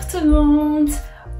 Bonjour tout le monde!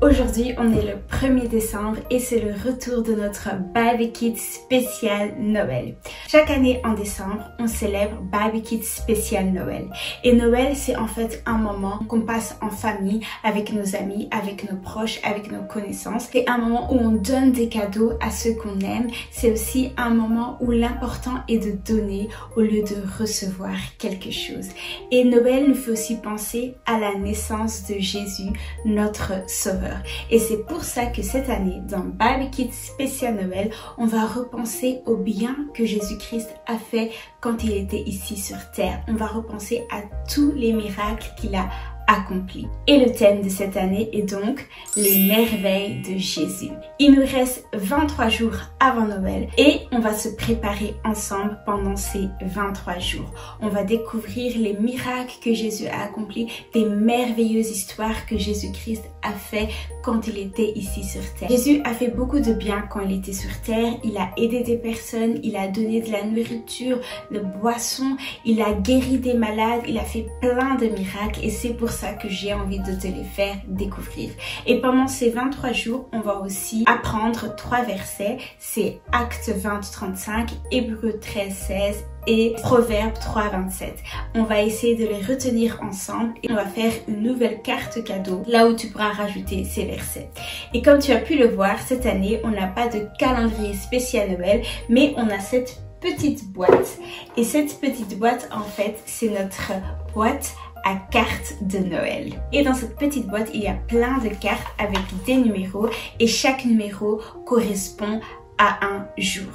Aujourd'hui, on est le 1er décembre et c'est le retour de notre Baby Kids spécial Noël. Chaque année en décembre, on célèbre Baby Kids spécial Noël. Et Noël, c'est en fait un moment qu'on passe en famille, avec nos amis, avec nos proches, avec nos connaissances. C'est un moment où on donne des cadeaux à ceux qu'on aime. C'est aussi un moment où l'important est de donner au lieu de recevoir quelque chose. Et Noël nous fait aussi penser à la naissance de Jésus, notre Sauveur. Et c'est pour ça que cette année, dans Baby Kids spécial Noël, on va repenser au bien que Jésus-Christ a fait quand il était ici sur terre. On va repenser à tous les miracles qu'il a accomplis. Et le thème de cette année est donc les merveilles de Jésus. Il nous reste 23 jours avant Noël et on va se préparer ensemble pendant ces 23 jours. On va découvrir les miracles que Jésus a accomplis, des merveilleuses histoires que Jésus-Christ a fait quand il était ici sur terre. Jésus a fait beaucoup de bien quand il était sur terre. Il a aidé des personnes, il a donné de la nourriture, de boissons, il a guéri des malades, il a fait plein de miracles et c'est pour ça que j'ai envie de te les faire découvrir. Et pendant ces 23 jours, on va aussi apprendre 3 versets. C'est Actes 20, 35, Hébreux 13, 16 et Proverbes 3, 27. On va essayer de les retenir ensemble et on va faire une nouvelle carte cadeau là où tu pourras rajouter ces versets. Et comme tu as pu le voir, cette année, on n'a pas de calendrier spécial Noël, mais on a cette petite boîte. Et cette petite boîte, en fait, c'est notre boîte à cartes de Noël. Et dans cette petite boîte, il y a plein de cartes avec des numéros et chaque numéro correspond à un jour.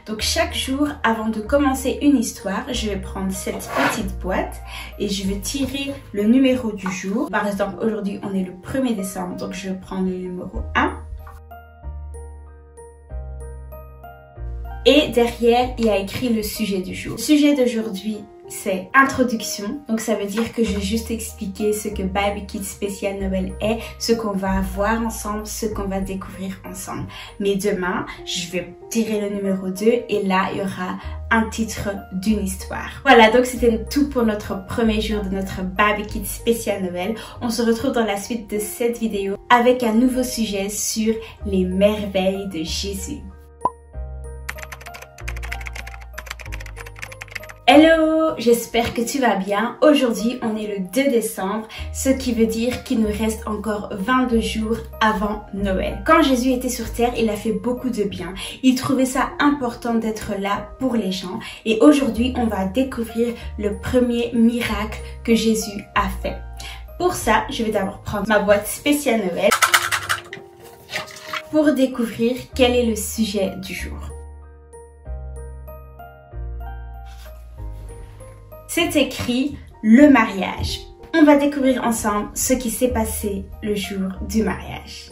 Donc chaque jour, avant de commencer une histoire, je vais prendre cette petite boîte et je vais tirer le numéro du jour. Par exemple, aujourd'hui, on est le 1er décembre, donc je vais prendre le numéro 1. Et derrière, il y a écrit le sujet du jour. Le sujet d'aujourd'hui, c'est introduction. Donc ça veut dire que je vais juste expliquer ce que Baby Kids spécial Noël est, ce qu'on va voir ensemble, ce qu'on va découvrir ensemble. Mais demain, je vais tirer le numéro 2 et là, il y aura un titre d'une histoire. Voilà, donc c'était tout pour notre premier jour de notre Baby Kids spécial Noël. On se retrouve dans la suite de cette vidéo avec un nouveau sujet sur les merveilles de Jésus. Hello, j'espère que tu vas bien. Aujourd'hui, on est le 2 décembre, ce qui veut dire qu'il nous reste encore 22 jours avant Noël. Quand Jésus était sur terre, il a fait beaucoup de bien. Il trouvait ça important d'être là pour les gens. Et aujourd'hui, on va découvrir le premier miracle que Jésus a fait. Pour ça, je vais d'abord prendre ma boîte spéciale Noël pour découvrir quel est le sujet du jour. C'est écrit le mariage. On va découvrir ensemble ce qui s'est passé le jour du mariage.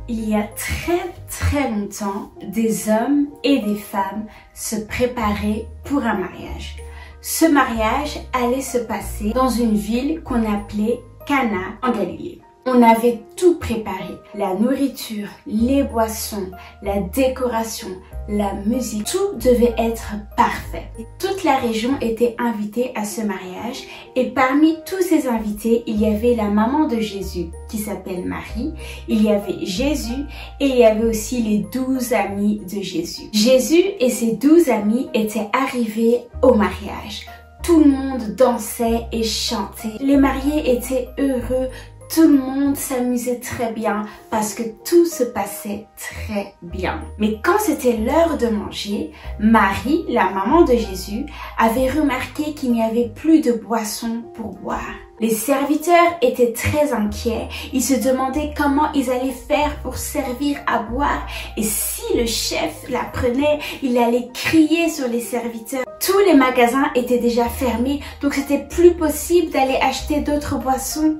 Il y a très longtemps, des hommes et des femmes se préparaient pour un mariage. Ce mariage allait se passer dans une ville qu'on appelait Cana en Galilée. On avait tout préparé, la nourriture, les boissons, la décoration, la musique, tout devait être parfait. Toute la région était invitée à ce mariage et parmi tous ces invités, il y avait la maman de Jésus qui s'appelle Marie, il y avait Jésus et il y avait aussi les 12 amis de Jésus. Jésus et ses 12 amis étaient arrivés au mariage. Tout le monde dansait et chantait. Les mariés étaient heureux. Tout le monde s'amusait très bien parce que tout se passait très bien. Mais quand c'était l'heure de manger, Marie, la maman de Jésus, avait remarqué qu'il n'y avait plus de boisson pour boire. Les serviteurs étaient très inquiets. Ils se demandaient comment ils allaient faire pour servir à boire. Et si le chef l'apprenait, il allait crier sur les serviteurs. Tous les magasins étaient déjà fermés, donc c'était plus possible d'aller acheter d'autres boissons.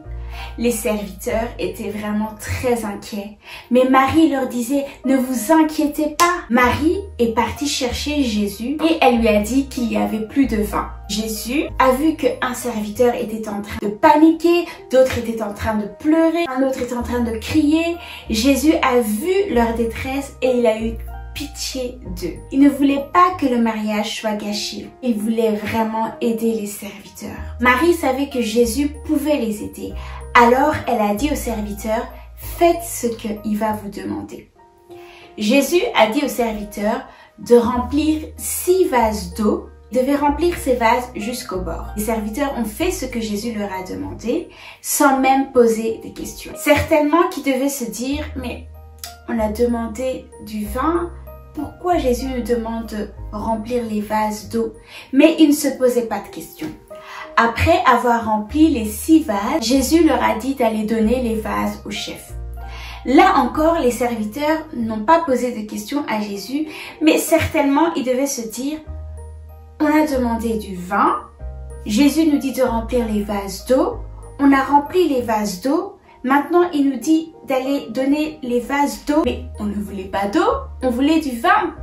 Les serviteurs étaient vraiment très inquiets. Mais Marie leur disait « Ne vous inquiétez pas ». Marie est partie chercher Jésus et elle lui a dit qu'il n'y avait plus de vin. Jésus a vu qu'un serviteur était en train de paniquer, d'autres étaient en train de pleurer, un autre était en train de crier. Jésus a vu leur détresse et il a eu pitié d'eux. Il ne voulait pas que le mariage soit gâché. Il voulait vraiment aider les serviteurs. Marie savait que Jésus pouvait les aider. Alors elle a dit aux serviteurs, faites ce qu'il va vous demander. Jésus a dit aux serviteurs de remplir 6 vases d'eau. Ils devaient remplir ces vases jusqu'au bord. Les serviteurs ont fait ce que Jésus leur a demandé sans même poser des questions. Certainement qu'ils devaient se dire, mais on a demandé du vin, pourquoi Jésus nous demande de remplir les vases d'eau? Mais ils ne se posaient pas de questions. Après avoir rempli les 6 vases, Jésus leur a dit d'aller donner les vases au chef. Là encore, les serviteurs n'ont pas posé de questions à Jésus, mais certainement ils devaient se dire, on a demandé du vin, Jésus nous dit de remplir les vases d'eau, on a rempli les vases d'eau, maintenant il nous dit d'aller donner les vases d'eau, mais on ne voulait pas d'eau, on voulait du vin.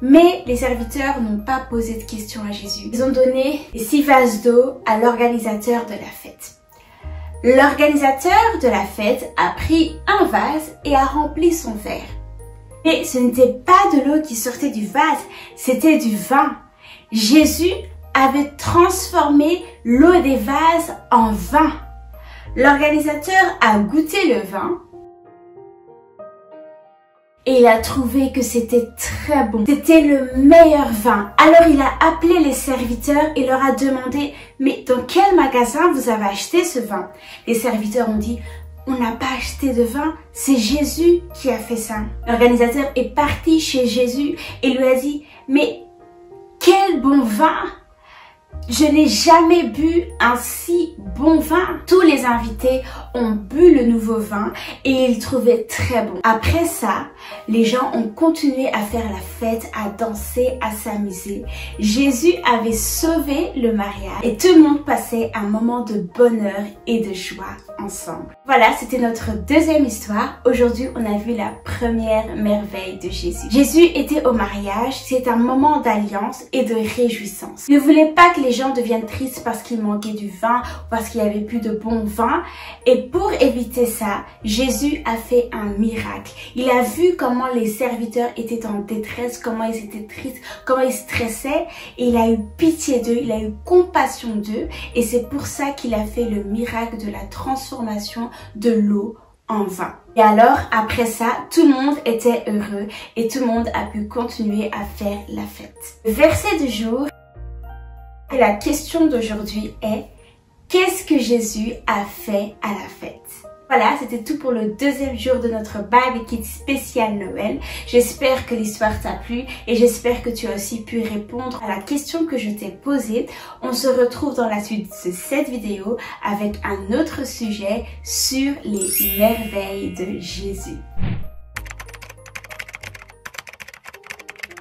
Mais les serviteurs n'ont pas posé de questions à Jésus. Ils ont donné les 6 vases d'eau à l'organisateur de la fête. L'organisateur de la fête a pris un vase et a rempli son verre. Mais ce n'était pas de l'eau qui sortait du vase, c'était du vin. Jésus avait transformé l'eau des vases en vin. L'organisateur a goûté le vin et il a trouvé que c'était très bon. C'était le meilleur vin. Alors il a appelé les serviteurs et leur a demandé « Mais dans quel magasin vous avez acheté ce vin ?» Les serviteurs ont dit « On n'a pas acheté de vin, c'est Jésus qui a fait ça. » L'organisateur est parti chez Jésus et lui a dit « Mais quel bon vin! Je n'ai jamais bu un si bon vin. » Tous les invités ont bu le nouveau vin et ils trouvaient très bon. Après ça, les gens ont continué à faire la fête, à danser, à s'amuser. Jésus avait sauvé le mariage et tout le monde passait un moment de bonheur et de joie ensemble. Voilà, c'était notre deuxième histoire. Aujourd'hui, on a vu la première merveille de Jésus. Jésus était au mariage, c'est un moment d'alliance et de réjouissance. Il ne voulait pas que les gens deviennent tristes parce qu'il manquait du vin ou parce qu'il n'y avait plus de bon vin. Et pour éviter ça, Jésus a fait un miracle. Il a vu comment les serviteurs étaient en détresse, comment ils étaient tristes, comment ils stressaient. Et il a eu pitié d'eux, il a eu compassion d'eux. Et c'est pour ça qu'il a fait le miracle de la transformation de l'eau en vin. Et alors, après ça, tout le monde était heureux et tout le monde a pu continuer à faire la fête. Le verset du jour. Et la question d'aujourd'hui est, qu'est-ce que Jésus a fait à la fête? Voilà, c'était tout pour le deuxième jour de notre Bible Kids spécial Noël. J'espère que l'histoire t'a plu et j'espère que tu as aussi pu répondre à la question que je t'ai posée. On se retrouve dans la suite de cette vidéo avec un autre sujet sur les merveilles de Jésus.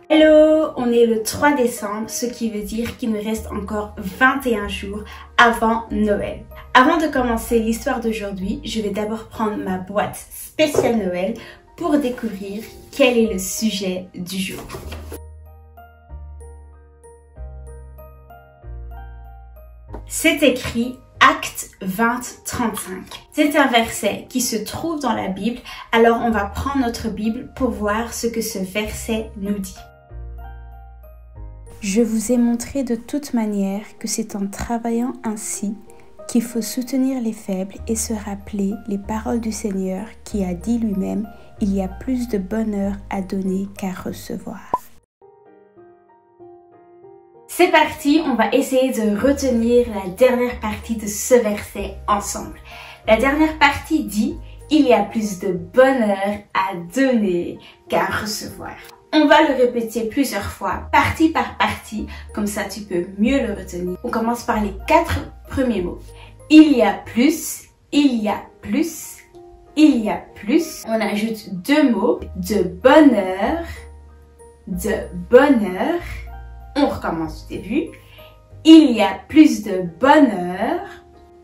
Hello, on est le 3 décembre, ce qui veut dire qu'il nous reste encore 21 jours avant Noël. Avant de commencer l'histoire d'aujourd'hui, je vais d'abord prendre ma boîte spéciale Noël pour découvrir quel est le sujet du jour. C'est écrit Actes 20-35. C'est un verset qui se trouve dans la Bible, alors on va prendre notre Bible pour voir ce que ce verset nous dit. Je vous ai montré de toute manière que c'est en travaillant ainsi qu'il faut soutenir les faibles et se rappeler les paroles du Seigneur qui a dit lui-même « Il y a plus de bonheur à donner qu'à recevoir ». C'est parti, on va essayer de retenir la dernière partie de ce verset ensemble. La dernière partie dit « Il y a plus de bonheur à donner qu'à recevoir ». On va le répéter plusieurs fois, partie par partie, comme ça tu peux mieux le retenir. On commence par les 4 premiers mots. Il y a plus, il y a plus, il y a plus. On ajoute 2 mots, de bonheur, de bonheur. On recommence du début. Il y a plus de bonheur,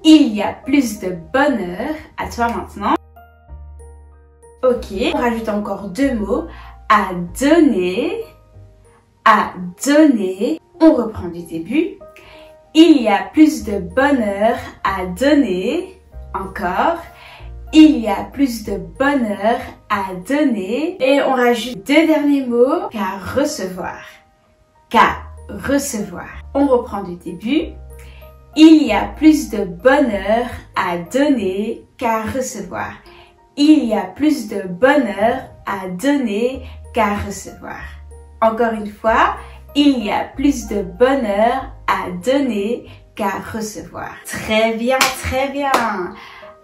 il y a plus de bonheur. À toi maintenant. Ok, on rajoute encore 2 mots. À donner, à donner. On reprend du début. Il y a plus de bonheur à donner. Encore. il y a plus de bonheur à donner. Et on rajoute deux derniers mots, qu'à recevoir. Qu'à recevoir. On reprend du début. Il y a plus de bonheur à donner qu'à recevoir. Il y a plus de bonheur à donner qu'à recevoir. Encore une fois, il y a plus de bonheur à donner qu'à recevoir. Très bien, très bien.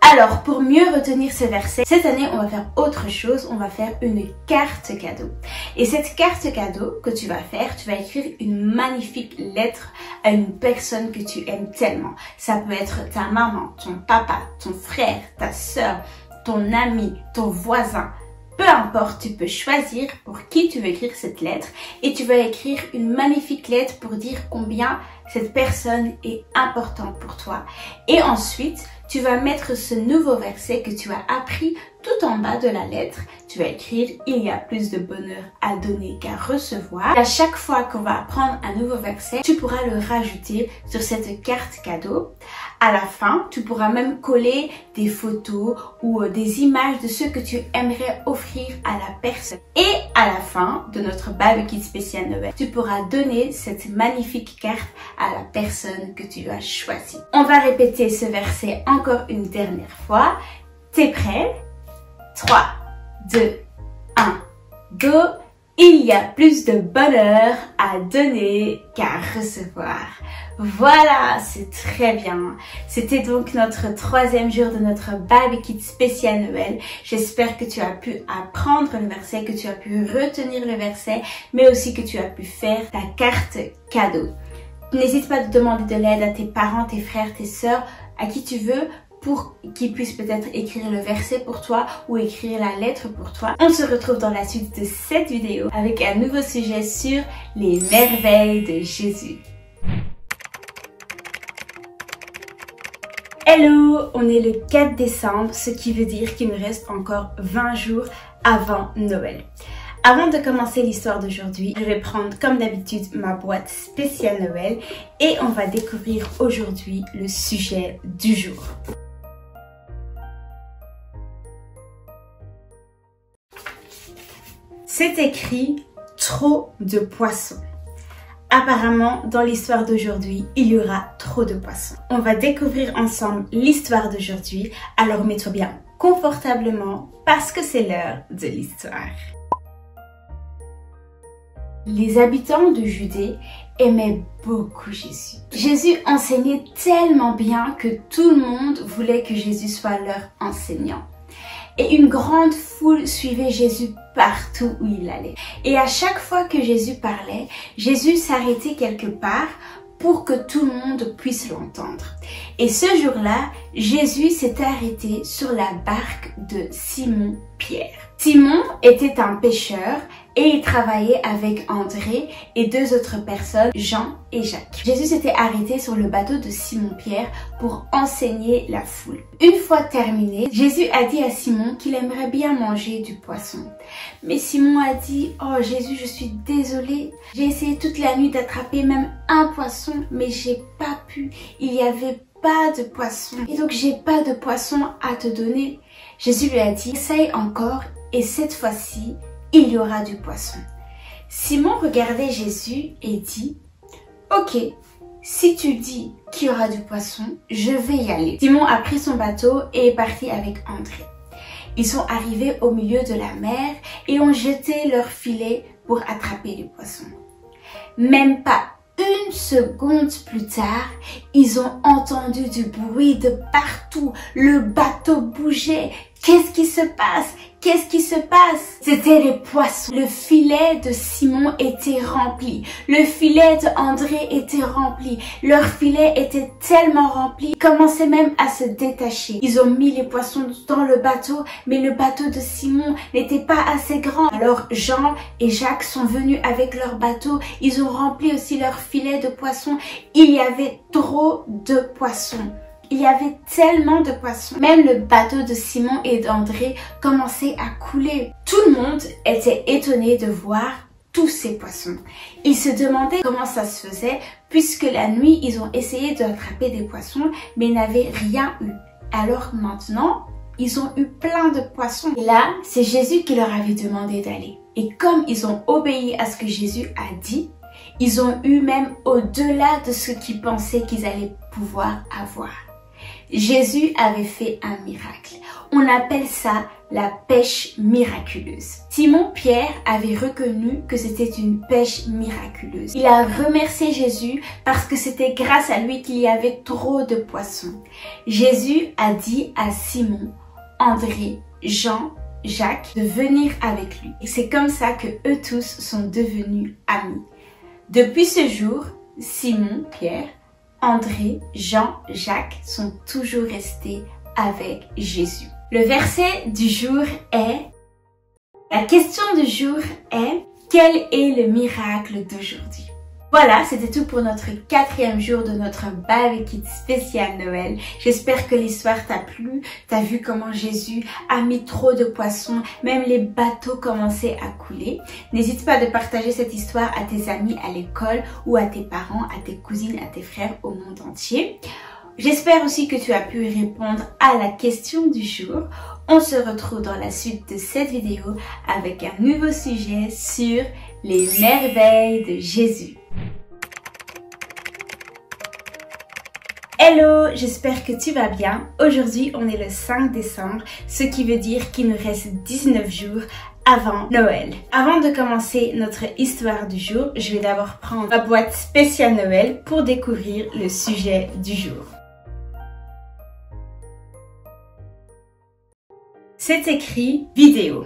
Alors, pour mieux retenir ce verset, cette année, on va faire autre chose. On va faire une carte cadeau. Et cette carte cadeau que tu vas faire, tu vas écrire une magnifique lettre à une personne que tu aimes tellement. Ça peut être ta maman, ton papa, ton frère, ta sœur, ton ami, ton voisin. Peu importe, tu peux choisir pour qui tu veux écrire cette lettre et tu vas écrire une magnifique lettre pour dire combien cette personne est importante pour toi. Et ensuite, tu vas mettre ce nouveau verset que tu as appris tout en bas de la lettre. Tu vas écrire « Il y a plus de bonheur à donner qu'à recevoir ». À chaque fois qu'on va apprendre un nouveau verset, tu pourras le rajouter sur cette carte cadeau. À la fin, tu pourras même coller des photos ou des images de ce que tu aimerais offrir à la personne. Et à la fin de notre barbecue spécial Noël, tu pourras donner cette magnifique carte à la personne que tu as choisie. On va répéter ce verset encore une dernière fois. T'es prêt? 3, 2, 1, go! Il y a plus de bonheur à donner qu'à recevoir. Voilà, c'est très bien. C'était donc notre troisième jour de notre barbecue spécial Noël. J'espère que tu as pu apprendre le verset, que tu as pu retenir le verset, mais aussi que tu as pu faire ta carte cadeau. N'hésite pas à demander de l'aide à tes parents, tes frères, tes sœurs, à qui tu veux, pour qu'ils puissent peut-être écrire le verset pour toi ou écrire la lettre pour toi. On se retrouve dans la suite de cette vidéo avec un nouveau sujet sur les merveilles de Jésus. Hello, on est le 4 décembre, ce qui veut dire qu'il nous reste encore 20 jours avant Noël. Avant de commencer l'histoire d'aujourd'hui, je vais prendre comme d'habitude ma boîte spéciale Noël et on va découvrir aujourd'hui le sujet du jour. C'est écrit « trop de poissons ». Apparemment, dans l'histoire d'aujourd'hui, il y aura trop de poissons. On va découvrir ensemble l'histoire d'aujourd'hui, alors mets-toi bien confortablement parce que c'est l'heure de l'histoire. Les habitants de Judée aimaient beaucoup Jésus. Jésus enseignait tellement bien que tout le monde voulait que Jésus soit leur enseignant. Et une grande foule suivait Jésus partout où il allait. Et à chaque fois que Jésus parlait, Jésus s'arrêtait quelque part pour que tout le monde puisse l'entendre. Et ce jour-là, Jésus s'est arrêté sur la barque de Simon-Pierre. Simon était un pêcheur et il travaillait avec André et deux autres personnes, Jean et Jacques. Jésus s'était arrêté sur le bateau de Simon-Pierre pour enseigner la foule. Une fois terminé, Jésus a dit à Simon qu'il aimerait bien manger du poisson. Mais Simon a dit « Oh Jésus, je suis désolé. J'ai essayé toute la nuit d'attraper même un poisson, mais j'ai pas pu. Il y avait pas de poisson. Et donc j'ai pas de poisson à te donner. » Jésus lui a dit « Essaye encore et cette fois-ci, il y aura du poisson. » Simon regardait Jésus et dit « Ok, si tu dis qu'il y aura du poisson, je vais y aller. » Simon a pris son bateau et est parti avec André. Ils sont arrivés au milieu de la mer et ont jeté leur filet pour attraper les poissons. Même pas une seconde plus tard, ils ont entendu du bruit de partout. Le bateau bougeait. Qu'est-ce qui se passe? Qu'est-ce qui se passe? C'était les poissons. Le filet de Simon était rempli. Le filet de André était rempli. Leur filet était tellement rempli, ils commençaient même à se détacher. Ils ont mis les poissons dans le bateau, mais le bateau de Simon n'était pas assez grand. Alors Jean et Jacques sont venus avec leur bateau. Ils ont rempli aussi leur filet de poissons. Il y avait trop de poissons. Il y avait tellement de poissons. Même le bateau de Simon et d'André commençait à couler. Tout le monde était étonné de voir tous ces poissons. Ils se demandaient comment ça se faisait puisque la nuit, ils ont essayé d'attraper des poissons mais n'avaient rien eu. Alors maintenant, ils ont eu plein de poissons. Et là, c'est Jésus qui leur avait demandé d'aller. Et comme ils ont obéi à ce que Jésus a dit, ils ont eu même au-delà de ce qu'ils pensaient qu'ils allaient pouvoir avoir. Jésus avait fait un miracle. On appelle ça la pêche miraculeuse. Simon-Pierre avait reconnu que c'était une pêche miraculeuse. Il a remercié Jésus parce que c'était grâce à lui qu'il y avait trop de poissons. Jésus a dit à Simon, André, Jean, Jacques de venir avec lui. Et c'est comme ça que eux tous sont devenus amis. Depuis ce jour, Simon, Pierre, André, Jean, Jacques sont toujours restés avec Jésus. Le verset du jour est, la question du jour est, quel est le miracle d'aujourd'hui? Voilà, c'était tout pour notre 4e jour de notre barbecue spécial Noël. J'espère que l'histoire t'a plu. T'as vu comment Jésus a mis trop de poissons, même les bateaux commençaient à couler. N'hésite pas de partager cette histoire à tes amis à l'école ou à tes parents, à tes cousines, à tes frères au monde entier. J'espère aussi que tu as pu répondre à la question du jour. On se retrouve dans la suite de cette vidéo avec un nouveau sujet sur les merveilles de Jésus. Hello, j'espère que tu vas bien. Aujourd'hui, on est le 5 décembre, ce qui veut dire qu'il nous reste 19 jours avant Noël. Avant de commencer notre histoire du jour, je vais d'abord prendre ma boîte spéciale Noël pour découvrir le sujet du jour. C'est écrit vidéo.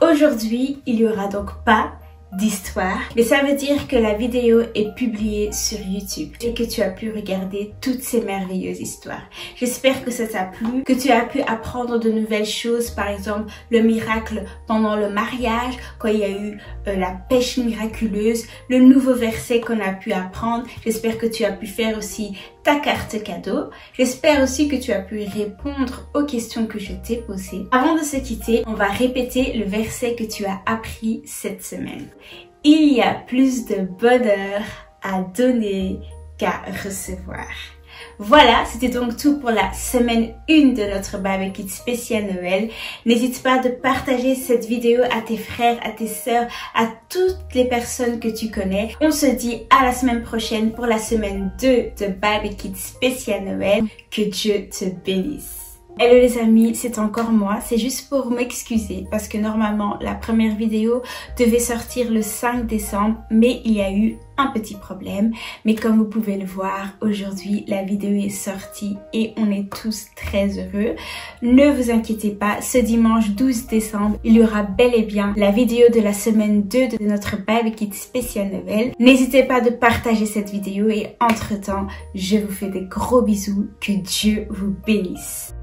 Aujourd'hui, il n'y aura donc pas d'histoire, mais ça veut dire que la vidéo est publiée sur YouTube et que tu as pu regarder toutes ces merveilleuses histoires. J'espère que ça t'a plu, que tu as pu apprendre de nouvelles choses, par exemple le miracle pendant le mariage, quand il y a eu la pêche miraculeuse, le nouveau verset qu'on a pu apprendre. J'espère que tu as pu faire aussi ta carte cadeau. J'espère aussi que tu as pu répondre aux questions que je t'ai posées. Avant de se quitter, on va répéter le verset que tu as appris cette semaine. Il y a plus de bonheur à donner qu'à recevoir. Voilà, c'était donc tout pour la semaine 1 de notre barbecue spécial Noël. N'hésite pas de partager cette vidéo à tes frères, à tes sœurs, à toutes les personnes que tu connais. On se dit à la semaine prochaine pour la semaine 2 de barbecue spécial Noël. Que Dieu te bénisse. Hello les amis, c'est encore moi, c'est juste pour m'excuser parce que normalement la première vidéo devait sortir le 5 décembre mais il y a eu un petit problème. Mais comme vous pouvez le voir, aujourd'hui la vidéo est sortie et on est tous très heureux. Ne vous inquiétez pas, ce dimanche 12 décembre, il y aura bel et bien la vidéo de la semaine 2 de notre barbecue spécial Noël. N'hésitez pas de partager cette vidéo et entre temps, je vous fais des gros bisous, que Dieu vous bénisse.